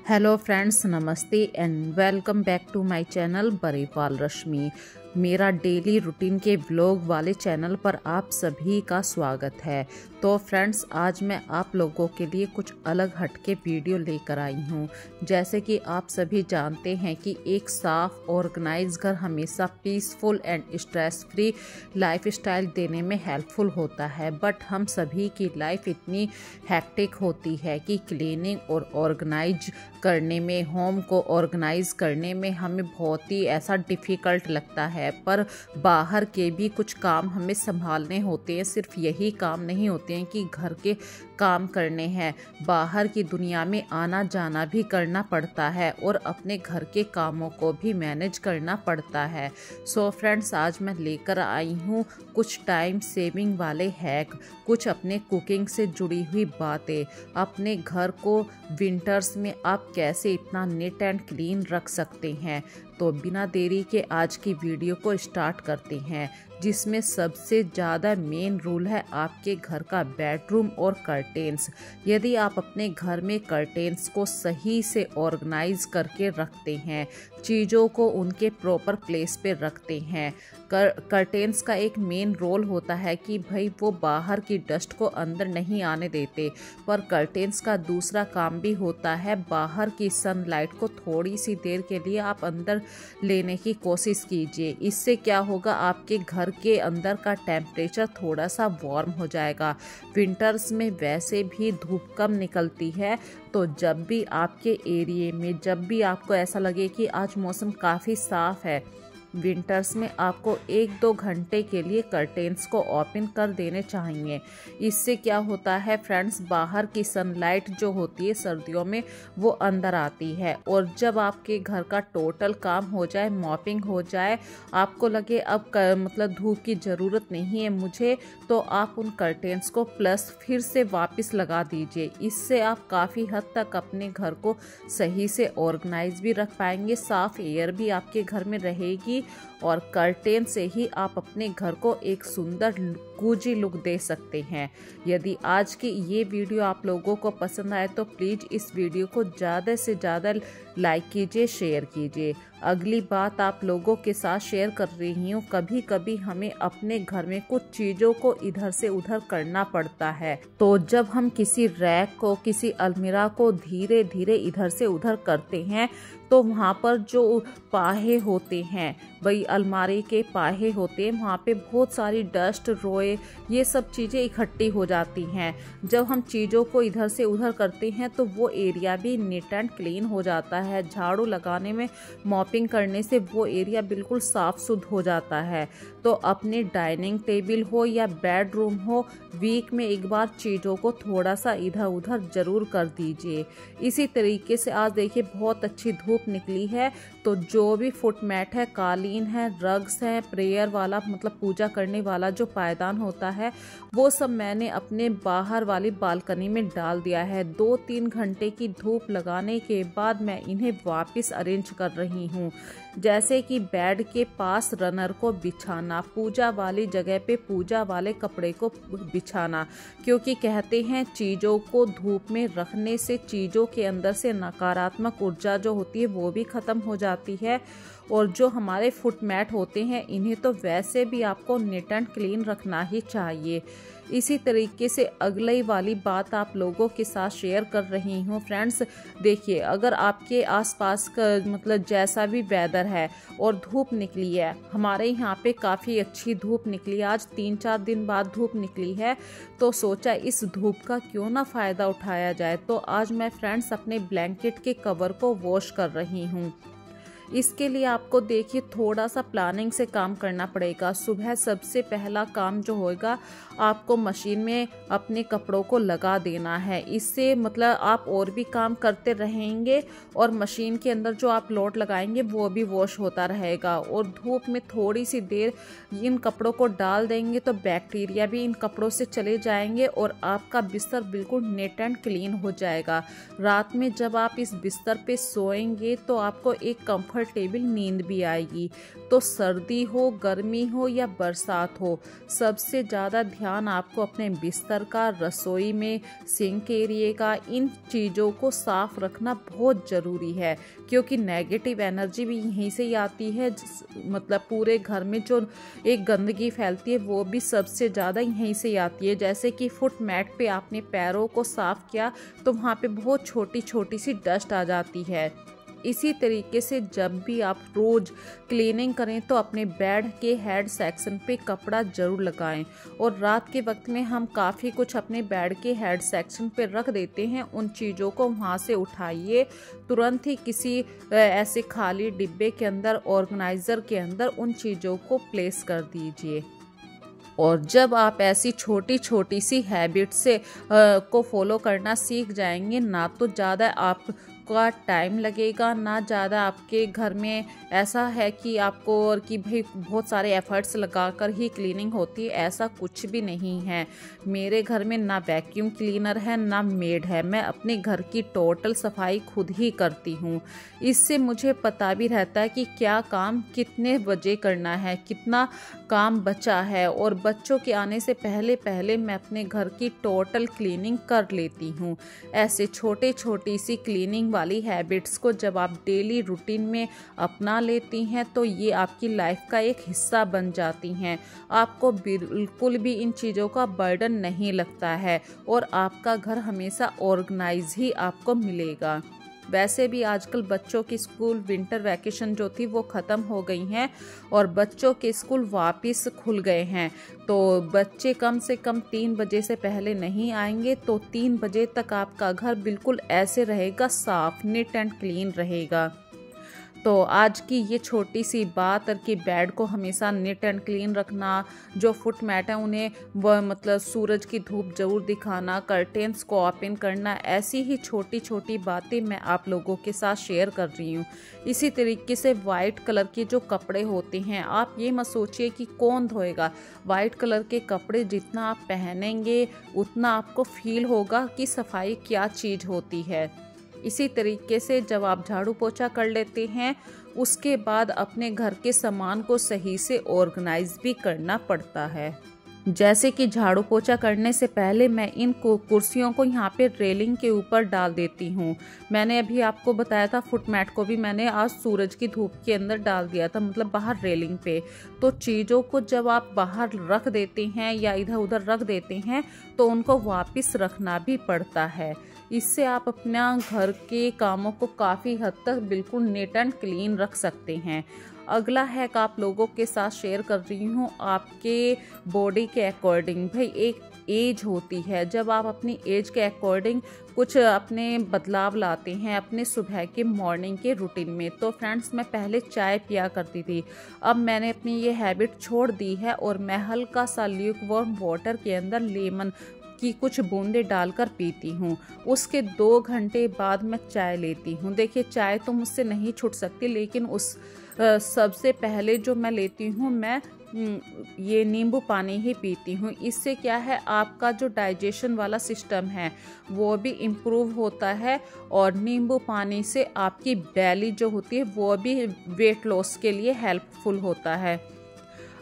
Hello friends, नमस्ते and welcome back to my channel Baripal Rashmi. मेरा daily routine के vlog वाले चैनल पर आप सभी का स्वागत है। तो फ्रेंड्स, आज मैं आप लोगों के लिए कुछ अलग हटके वीडियो लेकर आई हूँ। जैसे कि आप सभी जानते हैं कि एक साफ ऑर्गेनाइज घर हमेशा peaceful and stress free lifestyle देने में हेल्पफुल होता है। बट हम सभी की लाइफ इतनी हैक्टिक होती है कि क्लीनिंग और ऑर्गेनाइज करने में, होम को ऑर्गेनाइज करने में हमें बहुत ही ऐसा डिफ़िकल्ट लगता है। पर बाहर के भी कुछ काम हमें संभालने होते हैं। सिर्फ यही काम नहीं होते हैं कि घर के काम करने हैं, बाहर की दुनिया में आना जाना भी करना पड़ता है और अपने घर के कामों को भी मैनेज करना पड़ता है। सो फ्रेंड्स, आज मैं लेकर आई हूँ कुछ टाइम सेविंग वाले हैक, कुछ अपने कुकिंग से जुड़ी हुई बातें, अपने घर को विंटर्स में आप कैसे इतना नीट एंड क्लीन रख सकते हैं। तो बिना देरी के आज की वीडियो को स्टार्ट करते हैं, जिसमें सबसे ज़्यादा मेन रूल है आपके घर का बेडरूम और कर्टेन्स। यदि आप अपने घर में कर्टेन्स को सही से ऑर्गेनाइज करके रखते हैं, चीज़ों को उनके प्रॉपर प्लेस पे रखते हैं, कर्टेन्स का एक मेन रोल होता है कि भाई वो बाहर की डस्ट को अंदर नहीं आने देते। पर कर्टेन्स का दूसरा काम भी होता है, बाहर की सनलाइट को थोड़ी सी देर के लिए आप अंदर लेने की कोशिश कीजिए। इससे क्या होगा, आपके घर के अंदर का टेम्परेचर थोड़ा सा वार्म हो जाएगा। विंटर्स में वैसे भी धूप कम निकलती है, तो जब भी आपके एरिया में, जब भी आपको ऐसा लगे कि आज मौसम काफ़ी साफ़ है, विंटर्स में आपको 1-2 घंटे के लिए कर्टेन्स को ओपन कर देने चाहिए। इससे क्या होता है फ्रेंड्स, बाहर की सनलाइट जो होती है सर्दियों में वो अंदर आती है। और जब आपके घर का टोटल काम हो जाए, मॉपिंग हो जाए, आपको लगे अब मतलब धूप की ज़रूरत नहीं है मुझे, तो आप उन कर्टेन्स को प्लस फिर से वापस लगा दीजिए। इससे आप काफ़ी हद तक अपने घर को सही से ऑर्गेनाइज भी रख पाएंगे, साफ़ एयर भी आपके घर में रहेगी और कर्टेन से ही आप अपने घर को एक सुंदर कूजी लुक दे सकते हैं। यदि आज की ये वीडियो आप लोगों को पसंद आए तो प्लीज़ इस वीडियो को ज़्यादा से ज़्यादा लाइक कीजिए, शेयर कीजिए। अगली बात आप लोगों के साथ शेयर कर रही हूँ, कभी कभी हमें अपने घर में कुछ चीज़ों को इधर से उधर करना पड़ता है। तो जब हम किसी रैक को, किसी अलमीरा को धीरे धीरे इधर से उधर करते हैं, तो वहाँ पर जो पाहे होते हैं, भाई अलमारी के पाहे होते हैं, वहाँ पे बहुत सारी डस्ट, रोए, ये सब चीज़ें इकट्ठी हो जाती हैं। जब हम चीज़ों को इधर से उधर करते हैं तो वो एरिया भी नीट एंड क्लीन हो जाता है। झाड़ू लगाने में, मॉपिंग करने से वो एरिया बिल्कुल साफ सुथ हो जाता है। तो अपने डाइनिंग टेबल हो या बेडरूम हो, वीक में एक बार चीज़ों को थोड़ा सा इधर उधर ज़रूर कर दीजिए। इसी तरीके से आज देखिए बहुत अच्छी धूप निकली है, तो जो भी फुट मैट है, कालीन है, रग्स है, प्रेयर वाला मतलब पूजा करने वाला जो पायदान होता है, वो सब मैंने अपने बाहर वाली बालकनी में डाल दिया है। 2-3 घंटे की धूप लगाने के बाद मैं इन्हें वापस अरेंज कर रही हूँ। जैसे कि बेड के पास रनर को बिछाना, पूजा वाली जगह पे पूजा वाले कपड़े को बिछाना, क्योंकि कहते हैं चीज़ों को धूप में रखने से चीज़ों के अंदर से नकारात्मक ऊर्जा जो होती है वो भी ख़त्म हो जाती है। और जो हमारे फुट मैट होते हैं, इन्हें तो वैसे भी आपको नीट एंड क्लीन रखना ही चाहिए। इसी तरीके से अगली वाली बात आप लोगों के साथ शेयर कर रही हूँ फ्रेंड्स। देखिए, अगर आपके आसपास का मतलब जैसा भी वेदर है और धूप निकली है, हमारे यहाँ पे काफ़ी अच्छी धूप निकली है, आज 3-4 दिन बाद धूप निकली है, तो सोचा इस धूप का क्यों ना फ़ायदा उठाया जाए। तो आज मैं फ्रेंड्स अपने ब्लैंकेट के कवर को वॉश कर रही हूँ। इसके लिए आपको देखिए थोड़ा सा प्लानिंग से काम करना पड़ेगा। सुबह सबसे पहला काम जो होगा, आपको मशीन में अपने कपड़ों को लगा देना है। इससे मतलब आप और भी काम करते रहेंगे और मशीन के अंदर जो आप लोड लगाएंगे वो भी वॉश होता रहेगा। और धूप में थोड़ी सी देर इन कपड़ों को डाल देंगे तो बैक्टीरिया भी इन कपड़ों से चले जाएंगे और आपका बिस्तर बिल्कुल नीट एंड क्लीन हो जाएगा। रात में जब आप इस बिस्तर पे सोएंगे तो आपको एक कंफर्ट कंफर्टेबल नींद भी आएगी। तो सर्दी हो, गर्मी हो या बरसात हो, सबसे ज़्यादा ध्यान आपको अपने बिस्तर का, रसोई में सिंक एरिया का, इन चीज़ों को साफ रखना बहुत ज़रूरी है, क्योंकि नेगेटिव एनर्जी भी यहीं से ही आती है। मतलब पूरे घर में जो एक गंदगी फैलती है वो भी सबसे ज़्यादा यहीं से ही आती है। जैसे कि फुट मैट पे आपने पैरों को साफ़ किया तो वहाँ पे बहुत छोटी छोटी सी डस्ट आ जाती है। इसी तरीके से जब भी आप रोज़ क्लीनिंग करें तो अपने बेड के हेड सेक्शन पे कपड़ा ज़रूर लगाएं। और रात के वक्त में हम काफ़ी कुछ अपने बेड के हेड सेक्शन पे रख देते हैं, उन चीज़ों को वहाँ से उठाइए, तुरंत ही किसी ऐसे खाली डिब्बे के अंदर, ऑर्गेनाइज़र के अंदर उन चीज़ों को प्लेस कर दीजिए। और जब आप ऐसी छोटी छोटी सी हैबिट से को फॉलो करना सीख जाएंगे, ना तो ज़्यादा आपका टाइम लगेगा, ना ज़्यादा आपके घर में ऐसा है कि आपको और कि भाई बहुत सारे एफर्ट्स लगाकर ही क्लीनिंग होती है, ऐसा कुछ भी नहीं है। मेरे घर में ना वैक्यूम क्लीनर है ना मेड है, मैं अपने घर की टोटल सफाई खुद ही करती हूँ। इससे मुझे पता भी रहता है कि क्या काम कितने बजे करना है, कितना काम बचा है, और बच्चों के आने से पहले पहले मैं अपने घर की टोटल क्लीनिंग कर लेती हूँ। ऐसे छोटे छोटी सी क्लीनिंग वाली हैबिट्स को जब आप डेली रूटीन में अपना लेती हैं तो ये आपकी लाइफ का एक हिस्सा बन जाती हैं। आपको बिल्कुल भी इन चीज़ों का बर्डन नहीं लगता है और आपका घर हमेशा ऑर्गेनाइज ही आपको मिलेगा। वैसे भी आजकल बच्चों की स्कूल विंटर वैकेशन जो थी वो ख़त्म हो गई हैं और बच्चों के स्कूल वापस खुल गए हैं। तो बच्चे कम से कम 3 बजे से पहले नहीं आएंगे, तो 3 बजे तक आपका घर बिल्कुल ऐसे रहेगा, साफ, नीट एंड क्लीन रहेगा। तो आज की ये छोटी सी बात है कि बेड को हमेशा नीट एंड क्लीन रखना, जो फुट मैट है उन्हें वह मतलब सूरज की धूप जरूर दिखाना, कर्टेंस को ओपन करना, ऐसी ही छोटी छोटी बातें मैं आप लोगों के साथ शेयर कर रही हूँ। इसी तरीके से वाइट कलर के जो कपड़े होते हैं, आप ये मत सोचिए कि कौन धोएगा। वाइट कलर के कपड़े जितना आप पहनेंगे उतना आपको फील होगा कि सफाई क्या चीज़ होती है। इसी तरीके से जब आप झाड़ू पोछा कर लेते हैं उसके बाद अपने घर के सामान को सही से ऑर्गेनाइज भी करना पड़ता है। जैसे कि झाड़ू पोछा करने से पहले मैं इन कुर्सियों को यहाँ पे रेलिंग के ऊपर डाल देती हूँ। मैंने अभी आपको बताया था फुट मैट को भी मैंने आज सूरज की धूप के अंदर डाल दिया था, मतलब बाहर रेलिंग पे। तो चीज़ों को जब आप बाहर रख देते हैं या इधर उधर रख देते हैं तो उनको वापस रखना भी पड़ता है। इससे आप अपना घर के कामों को काफ़ी हद तक बिल्कुल नीट एंड क्लीन रख सकते हैं। अगला हैक आप लोगों के साथ शेयर कर रही हूँ आपके बॉडी के अकॉर्डिंग। भाई एक एज होती है, जब आप अपनी एज के अकॉर्डिंग कुछ अपने बदलाव लाते हैं अपने सुबह के मॉर्निंग के रूटीन में। तो फ्रेंड्स, मैं पहले चाय पिया करती थी, अब मैंने अपनी ये हैबिट छोड़ दी है और मैं हल्का सा ल्यूकवार्म वाटर के अंदर लेमन की कुछ बूंदें डालकर पीती हूँ। उसके 2 घंटे बाद मैं चाय लेती हूँ। देखिए, चाय तो मुझसे नहीं छूट सकती, लेकिन उस सबसे पहले जो मैं लेती हूँ मैं ये नींबू पानी ही पीती हूँ। इससे क्या है, आपका जो डाइजेशन वाला सिस्टम है वो भी इम्प्रूव होता है और नींबू पानी से आपकी बेली जो होती है वो भी वेट लॉस के लिए हेल्पफुल होता है।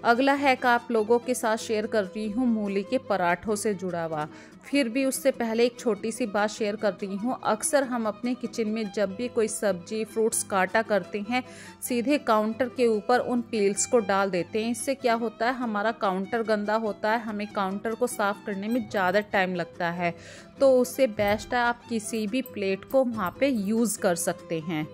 अगला हैक आप लोगों के साथ शेयर कर रही हूँ मूली के पराठों से जुड़ा हुआ। फिर भी उससे पहले एक छोटी सी बात शेयर कर रही हूँ। अक्सर हम अपने किचन में जब भी कोई सब्जी फ्रूट्स काटा करते हैं, सीधे काउंटर के ऊपर उन पील्स को डाल देते हैं। इससे क्या होता है, हमारा काउंटर गंदा होता है, हमें काउंटर को साफ़ करने में ज़्यादा टाइम लगता है। तो उससे बेस्ट है आप किसी भी प्लेट को वहाँ पे यूज़ कर सकते हैं।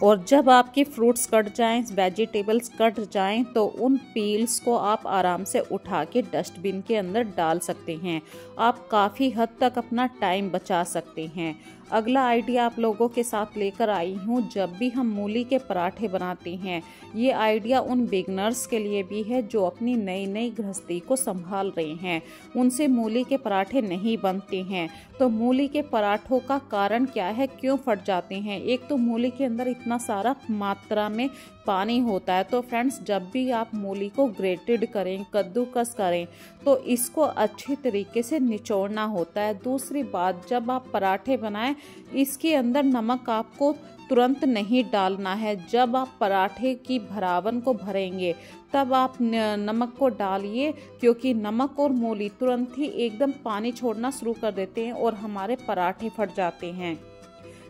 और जब आपके फ्रूट्स कट जाएं, वेजिटेबल्स कट जाएं, तो उन पील्स को आप आराम से उठा के डस्टबिन के अंदर डाल सकते हैं। आप काफ़ी हद तक अपना टाइम बचा सकते हैं। अगला आइडिया आप लोगों के साथ लेकर आई हूँ। जब भी हम मूली के पराठे बनाते हैं, ये आइडिया उन बिगनर्स के लिए भी है जो अपनी नई नई गृहस्थी को संभाल रहे हैं, उनसे मूली के पराठे नहीं बनते हैं। तो मूली के पराठों का कारण क्या है, क्यों फट जाते हैं? एक तो मूली के अंदर इतना कितना सारा मात्रा में पानी होता है। तो फ्रेंड्स, जब भी आप मूली को ग्रेटेड करें, कद्दूकस करें, तो इसको अच्छी तरीके से निचोड़ना होता है। दूसरी बात, जब आप पराठे बनाएं, इसके अंदर नमक आपको तुरंत नहीं डालना है। जब आप पराठे की भरावन को भरेंगे तब आप नमक को डालिए, क्योंकि नमक और मूली तुरंत ही एकदम पानी छोड़ना शुरू कर देते हैं और हमारे पराठे फट जाते हैं।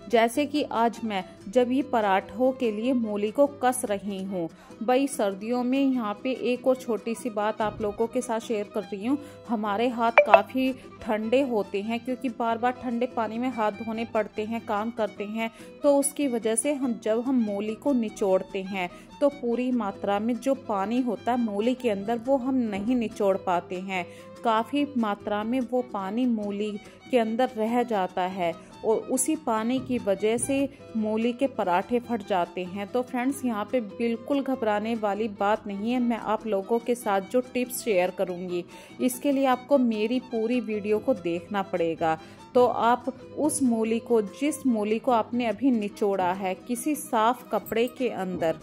जैसे कि आज मैं जब ये पराठों के लिए मूली को कस रही हूँ, भाई सर्दियों में यहाँ पे एक और छोटी सी बात आप लोगों के साथ शेयर कर रही हूँ। हमारे हाथ काफ़ी ठंडे होते हैं, क्योंकि बार बार ठंडे पानी में हाथ धोने पड़ते हैं, काम करते हैं। तो उसकी वजह से जब हम मूली को निचोड़ते हैं तो पूरी मात्रा में जो पानी होता है मूली के अंदर वो हम नहीं निचोड़ पाते हैं। काफ़ी मात्रा में वो पानी मूली के अंदर रह जाता है और उसी पानी की वजह से मूली के पराठे फट जाते हैं। तो फ्रेंड्स, यहाँ पे बिल्कुल घबराने वाली बात नहीं है। मैं आप लोगों के साथ जो टिप्स शेयर करूँगी, इसके लिए आपको मेरी पूरी वीडियो को देखना पड़ेगा। तो आप उस मूली को, जिस मूली को आपने अभी निचोड़ा है, किसी साफ कपड़े के अंदर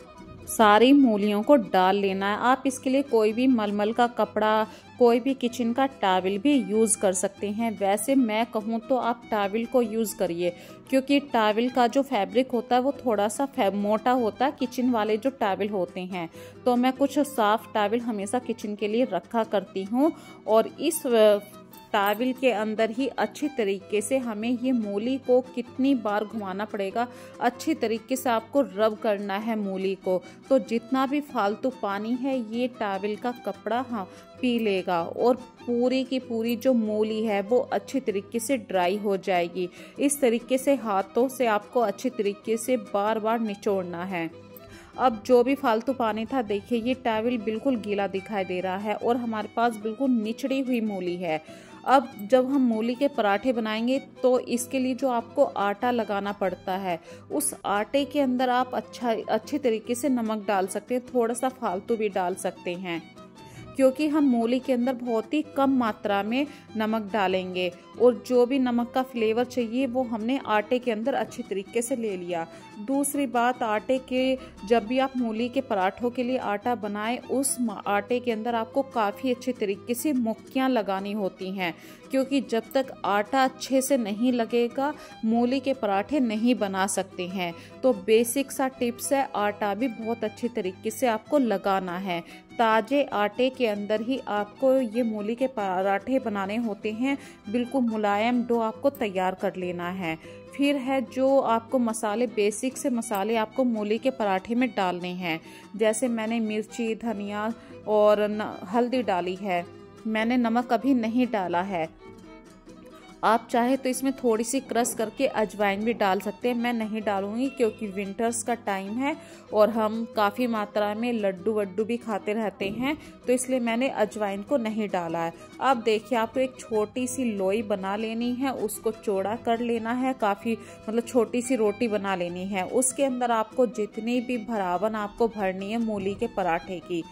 सारी मूलियों को डाल लेना है। आप इसके लिए कोई भी मलमल का कपड़ा, कोई भी किचन का टॉवल भी यूज़ कर सकते हैं। वैसे मैं कहूँ तो आप टॉवल को यूज़ करिए, क्योंकि टॉवल का जो फैब्रिक होता है वो थोड़ा सा मोटा होता है, किचन वाले जो टॉवल होते हैं। तो मैं कुछ साफ टॉवल हमेशा किचन के लिए रखा करती हूँ और इस टॉवल के अंदर ही अच्छी तरीके से हमें ये मूली को कितनी बार घुमाना पड़ेगा, अच्छी तरीके से आपको रब करना है मूली को। तो जितना भी फालतू पानी है ये टॉवल का कपड़ा पी लेगा और पूरी की पूरी जो मूली है वो अच्छी तरीके से ड्राई हो जाएगी। इस तरीके से हाथों से आपको अच्छी तरीके से बार बार निचोड़ना है। अब जो भी फालतू पानी था, देखिए ये टॉवल बिल्कुल गीला दिखाई दे रहा है और हमारे पास बिल्कुल निचड़ी हुई मूली है। अब जब हम मूली के पराठे बनाएंगे तो इसके लिए जो आपको आटा लगाना पड़ता है, उस आटे के अंदर आप अच्छी तरीके से नमक डाल सकते हैं, थोड़ा सा फालतू भी डाल सकते हैं, क्योंकि हम मूली के अंदर बहुत ही कम मात्रा में नमक डालेंगे और जो भी नमक का फ्लेवर चाहिए वो हमने आटे के अंदर अच्छी तरीके से ले लिया। दूसरी बात, आटे के जब भी आप मूली के पराठों के लिए आटा बनाएं, उस आटे के अंदर आपको काफ़ी अच्छे तरीके से मुक्कियाँ लगानी होती हैं, क्योंकि जब तक आटा अच्छे से नहीं लगेगा मूली के पराठे नहीं बना सकते हैं। तो बेसिक सा टिप्स है, आटा भी बहुत अच्छी तरीके से आपको लगाना है। ताजे आटे के अंदर ही आपको ये मूली के पराठे बनाने होते हैं। बिल्कुल मुलायम डो आपको तैयार कर लेना है। फिर है जो आपको मसाले, बेसिक से मसाले आपको मूली के पराठे में डालने हैं। जैसे मैंने मिर्ची, धनिया और हल्दी डाली है, मैंने नमक अभी नहीं डाला है। आप चाहे तो इसमें थोड़ी सी क्रश करके अजवाइन भी डाल सकते हैं। मैं नहीं डालूंगी क्योंकि विंटर्स का टाइम है और हम काफ़ी मात्रा में लड्डू वड्डू भी खाते रहते हैं, तो इसलिए मैंने अजवाइन को नहीं डाला है। अब देखिए, आपको एक छोटी सी लोई बना लेनी है, उसको चौड़ा कर लेना है, काफ़ी मतलब छोटी सी रोटी बना लेनी है। उसके अंदर आपको जितनी भी भरावन आपको भरनी है मूली के पराठे की,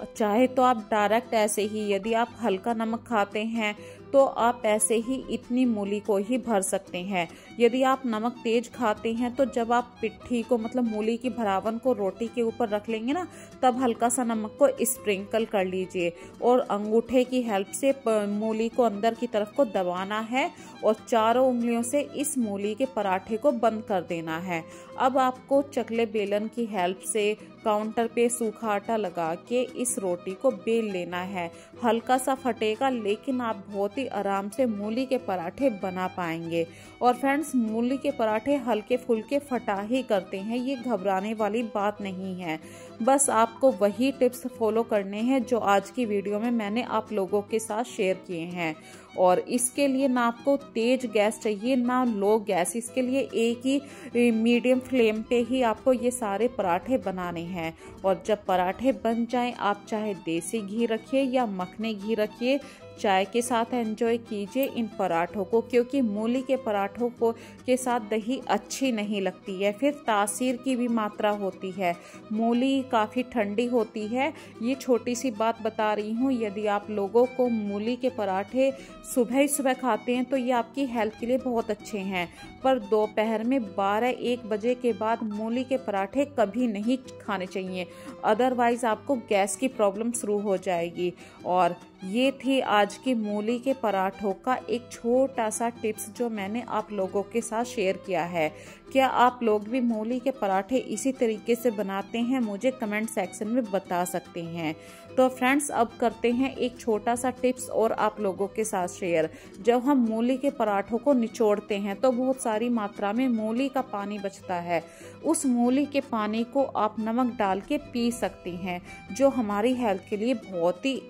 चाहे तो आप डायरेक्ट ऐसे ही, यदि आप हल्का नमक खाते हैं तो आप ऐसे ही इतनी मूली को ही भर सकते हैं। यदि आप नमक तेज खाते हैं तो जब आप पिट्ठी को, मतलब मूली की भरावन को रोटी के ऊपर रख लेंगे ना, तब हल्का सा नमक को स्प्रिंकल कर लीजिए और अंगूठे की हेल्प से मूली को अंदर की तरफ को दबाना है और चारों उंगलियों से इस मूली के पराठे को बंद कर देना है। अब आपको चकले बेलन की हेल्प से काउंटर पे सूखा आटा लगा के इस रोटी को बेल लेना है। हल्का सा फटेगा, लेकिन आप बहुत ही आराम से मूली के पराठे बना पाएंगे। और फ्रेंड्स, मूली के पराठे हल्के फुल्के फटा ही करते हैं, ये घबराने वाली बात नहीं है। बस आपको वही टिप्स फॉलो करने हैं जो आज की वीडियो में मैंने आप लोगों के साथ शेयर किए हैं। और इसके लिए ना आपको तेज गैस चाहिए ना लो गैस, इसके लिए एक ही मीडियम फ्लेम पे ही आपको ये सारे पराठे बनाने हैं। और जब पराठे बन जाएं, आप चाहे देसी घी रखिए या मखनी घी रखिए, चाय के साथ एंजॉय कीजिए इन पराठों को, क्योंकि मूली के पराठों को के साथ दही अच्छी नहीं लगती है, फिर तासीर की भी मात्रा होती है। मूली काफ़ी ठंडी होती है। ये छोटी सी बात बता रही हूँ, यदि आप लोगों को मूली के पराठे सुबह ही सुबह खाते हैं तो ये आपकी हेल्थ के लिए बहुत अच्छे हैं, पर दोपहर में 12-1 बजे के बाद मूली के पराठे कभी नहीं खाने चाहिए, अदरवाइज़ आपको गैस की प्रॉब्लम शुरू हो जाएगी। और ये थी आज की मूली के पराठों का एक छोटा सा टिप्स जो मैंने आप लोगों के साथ शेयर किया है। क्या आप लोग भी मूली के पराठे इसी तरीके से बनाते हैं? मुझे कमेंट सेक्शन में बता सकते हैं। तो फ्रेंड्स, अब करते हैं एक छोटा सा टिप्स और आप लोगों के साथ शेयर। जब हम मूली के पराठों को निचोड़ते हैं तो बहुत सारी मात्रा में मूली का पानी बचता है। उस मूली के पानी को आप नमक डाल के पी सकती हैं, जो हमारी हेल्थ के लिए बहुत ही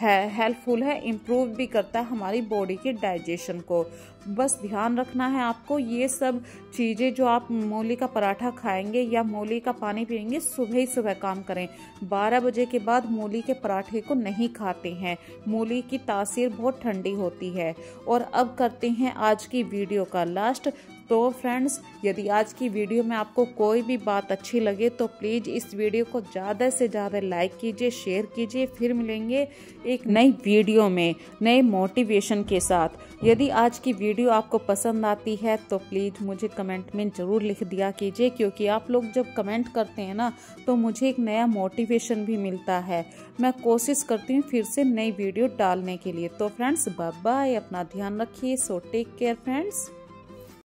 हेल्पफुल है, इम्प्रूव भी करता है हमारी बॉडी के डाइजेशन को। बस ध्यान रखना है आपको, ये सब चीज़ें जो आप मूली का पराठा खाएंगे या मूली का पानी पिएंगे, सुबह ही सुबह काम करें। 12 बजे के बाद मूली के पराठे को नहीं खाते हैं, मूली की तासीर बहुत ठंडी होती है। और अब करते हैं आज की वीडियो का लास्ट। तो फ्रेंड्स, यदि आज की वीडियो में आपको कोई भी बात अच्छी लगे तो प्लीज़ इस वीडियो को ज़्यादा से ज़्यादा लाइक कीजिए, शेयर कीजिए। फिर मिलेंगे एक नई वीडियो में नए मोटिवेशन के साथ। यदि आज की वीडियो आपको पसंद आती है तो प्लीज़ मुझे कमेंट में ज़रूर लिख दिया कीजिए, क्योंकि आप लोग जब कमेंट करते हैं ना तो मुझे एक नया मोटिवेशन भी मिलता है। मैं कोशिश करती हूँ फिर से नई वीडियो डालने के लिए। तो फ्रेंड्स, बाय बाय, अपना ध्यान रखिए। So take care friends.